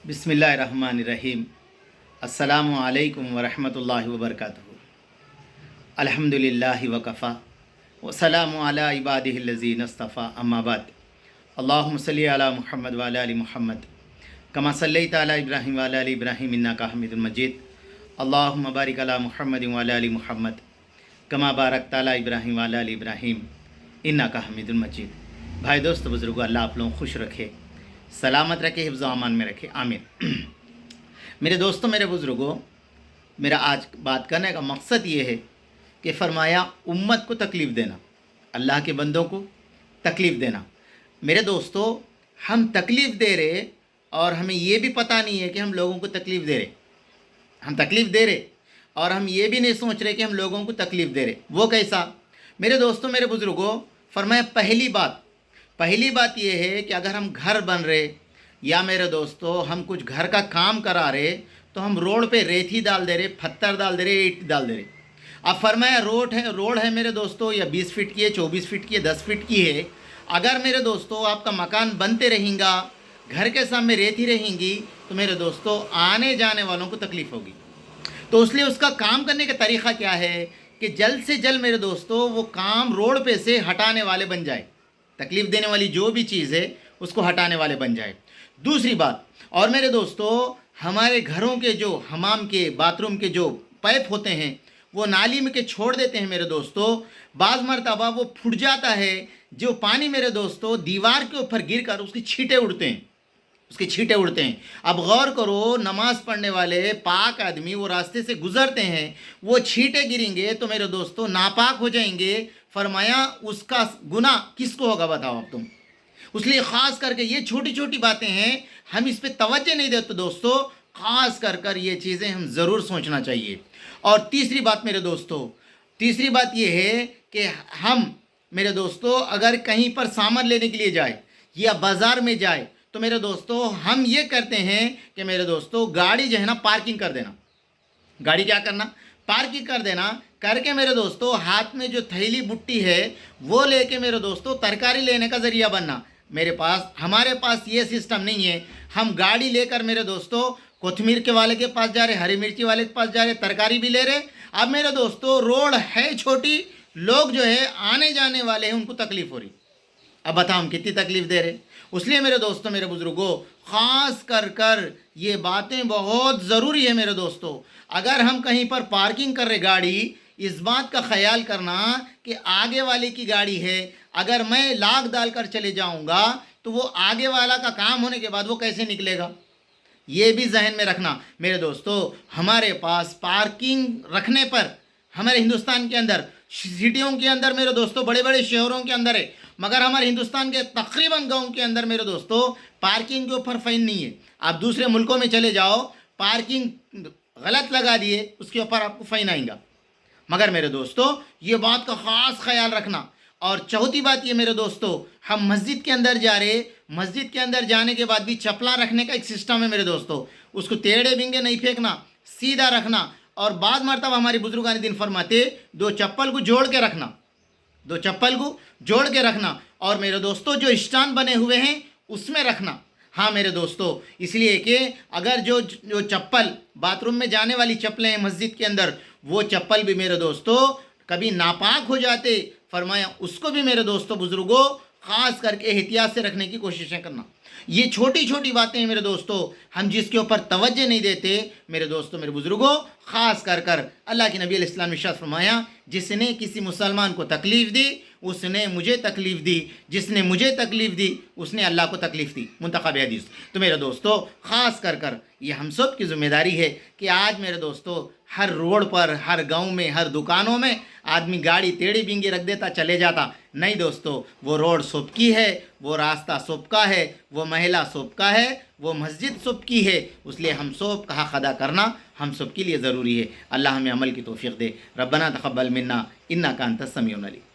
बिस्मिल्लाहिर्रहमानिर्रहीम। अस्सलामु अलैकुम वरहमतुल्लाहि वबरकातुहू। अल्हम्दुलिल्लाहि वकफ़ा व सलामु अला इबादिहिल्लज़ीना इस्तफ़ा अम्मा बाद। अल्लाहुम्मा सल्लि अला मुहम्मद व अला आलि मुहम्मद कमा सल्लैता अला इब्राहीम व अला आलि इब्राहीम इन्नका हमीदुम मजीद। अल्लाहुम्मा बारिक अला मुहम्मद व अला आलि मुहम्मद कमा बारकता अला इब्राहीम व अला आलि इब्राहीम इन्नका हमीदुम मजीद। भाई दोस्त बुज़ुर्गों, अल्लाह आप लोगों को खुश रखे, सलामत रखे, हिफ्ज़ व अमान में रखे, आमीन। मेरे दोस्तों, मेरे बुज़ुर्गों, मेरा आज बात करने का मकसद ये है कि फ़रमाया उम्मत को तकलीफ़ देना, अल्लाह के बंदों को तकलीफ़ देना। मेरे दोस्तों, हम तकलीफ़ दे रहे और हमें ये भी पता नहीं है कि हम लोगों को तकलीफ़ दे रहे। हम तकलीफ़ दे रहे और हम ये भी नहीं सोच रहे कि हम लोगों को तकलीफ़ दे रहे। वो कैसा? मेरे दोस्तों, मेरे बुज़ुर्गों, फ़रमाया पहली बात ये है कि अगर हम घर बन रहे या मेरे दोस्तों हम कुछ घर का काम करा रहे तो हम रोड पे रेती डाल दे रहे, पत्थर डाल दे रहे, ईंट डाल दे रहे। अब फरमाया रोड है मेरे दोस्तों, या 20 फीट की है, 24 फीट की है, 10 फीट की है। अगर मेरे दोस्तों आपका मकान बनते रहेगा, घर के सामने रेती रहेंगी, तो मेरे दोस्तों आने जाने वालों को तकलीफ़ होगी। तो इसलिए उसका काम करने का तरीक़ा क्या है कि जल्द से जल्द मेरे दोस्तों वो काम रोड पे से हटाने वाले बन जाए, तकलीफ़ देने वाली जो भी चीज़ है उसको हटाने वाले बन जाए। दूसरी बात, और मेरे दोस्तों हमारे घरों के जो हमाम के बाथरूम के जो पाइप होते हैं वो नाली में के छोड़ देते हैं मेरे दोस्तों, बाज़ मरतबा वो फूट जाता है। जो पानी मेरे दोस्तों दीवार के ऊपर गिर कर उसके छींटे उड़ते हैं। अब गौर करो, नमाज़ पढ़ने वाले पाक आदमी वो रास्ते से गुज़रते हैं, वो छींटे गिरेंगे तो मेरे दोस्तों नापाक हो जाएंगे। फरमाया उसका गुनाह किसको होगा बताओ अब तुम। इसलिए ख़ास करके ये छोटी छोटी बातें हैं, हम इस पे तवज्जो नहीं देते दोस्तों। ख़ास कर ये चीज़ें हम ज़रूर सोचना चाहिए। और तीसरी बात मेरे दोस्तों, तीसरी बात ये है कि हम मेरे दोस्तों अगर कहीं पर सामान लेने के लिए जाए या बाज़ार में जाए तो मेरे दोस्तों हम ये करते हैं कि मेरे दोस्तों गाड़ी जो है ना पार्किंग कर देना। गाड़ी क्या करना? पार्किंग कर देना। करके मेरे दोस्तों हाथ में जो थैली बुट्टी है वो लेके मेरे दोस्तों तरकारी लेने का ज़रिया बनना। हमारे पास ये सिस्टम नहीं है। हम गाड़ी लेकर मेरे दोस्तों कोतमीर के वाले के पास जा रहे, हरी मिर्ची वाले के पास जा रहे, तरकारी भी ले रहे। अब मेरे दोस्तों रोड है छोटी, लोग जो है आने जाने वाले हैं, उनको तकलीफ़ हो रही। अब बताओ हम कितनी तकलीफ़ दे रहे। इसलिए मेरे दोस्तों, मेरे बुज़ुर्गों, ख़ास कर ये बातें बहुत ज़रूरी है मेरे दोस्तों। अगर हम कहीं पर पार्किंग कर रहे गाड़ी, इस बात का ख्याल करना कि आगे वाले की गाड़ी है, अगर मैं लाख डाल कर चले जाऊंगा तो वो आगे वाला का काम होने के बाद वो कैसे निकलेगा, ये भी जहन में रखना मेरे दोस्तों। हमारे पास पार्किंग रखने पर हमारे हिंदुस्तान के अंदर, सिटियों के अंदर मेरे दोस्तों, बड़े बड़े शहरों के अंदर है, मगर हमारे हिंदुस्तान के तकरीबन गाँव के अंदर मेरे दोस्तों पार्किंग के ऊपर फ़ाइन नहीं है। आप दूसरे मुल्कों में चले जाओ, पार्किंग गलत लगा दिए उसके ऊपर आपको फ़ाइन आएगा। मगर मेरे दोस्तों ये बात का ख़ास ख्याल रखना। और चौथी बात ये मेरे दोस्तों, हम मस्जिद के अंदर जा रहे, मस्जिद के अंदर जाने के बाद भी चप्पला रखने का एक सिस्टम है मेरे दोस्तों। उसको टेढ़े बिंगे नहीं फेंकना, सीधा रखना। और बाद मरतबा हमारे बुजुर्गान दिन फरमाते दो चप्पल को जोड़ के रखना। और मेरे दोस्तों जो स्टैंड बने हुए हैं उसमें रखना। हाँ मेरे दोस्तों, इसलिए कि अगर जो चप्पल बाथरूम में जाने वाली चप्पलें हैं मस्जिद के अंदर, वो चप्पल भी मेरे दोस्तों कभी नापाक हो जाते, फरमाया उसको भी मेरे दोस्तों बुज़ुर्गों ख़ास करके एहतियात से रखने की कोशिशें करना। ये छोटी छोटी बातें हैं मेरे दोस्तों, हम जिसके ऊपर तवज्जो नहीं देते मेरे दोस्तों, मेरे बुज़ुर्गों। ख़ास कर अल्लाह के नबी अलैहिस्सलाम ने इरशाद फरमाया, जिसने किसी मुसलमान को तकलीफ़ दी उसने मुझे तकलीफ़ दी, जिसने मुझे तकलीफ़ दी उसने अल्लाह को तकलीफ़ दी। मुंतखब हदीस। तो मेरे दोस्तों ख़ास कर ये हम सब की ज़िम्मेदारी है कि आज मेरे दोस्तों हर रोड पर, हर गांव में, हर दुकानों में आदमी गाड़ी टेढ़ी बिंगी रख देता, चले जाता। नहीं दोस्तों, वो रोड सबकी है, वो रास्ता सबका है, वो महिला सबका है, वो मस्जिद सबकी है। इसलिए हम सब का हक़ अदा करना हम सब के लिए ज़रूरी है। अल्लाह हमें अमल की तौफ़ीक़ दे। रब्बना तक़ब्बल मिन्ना इन्नका अंतस समीउल अलीम।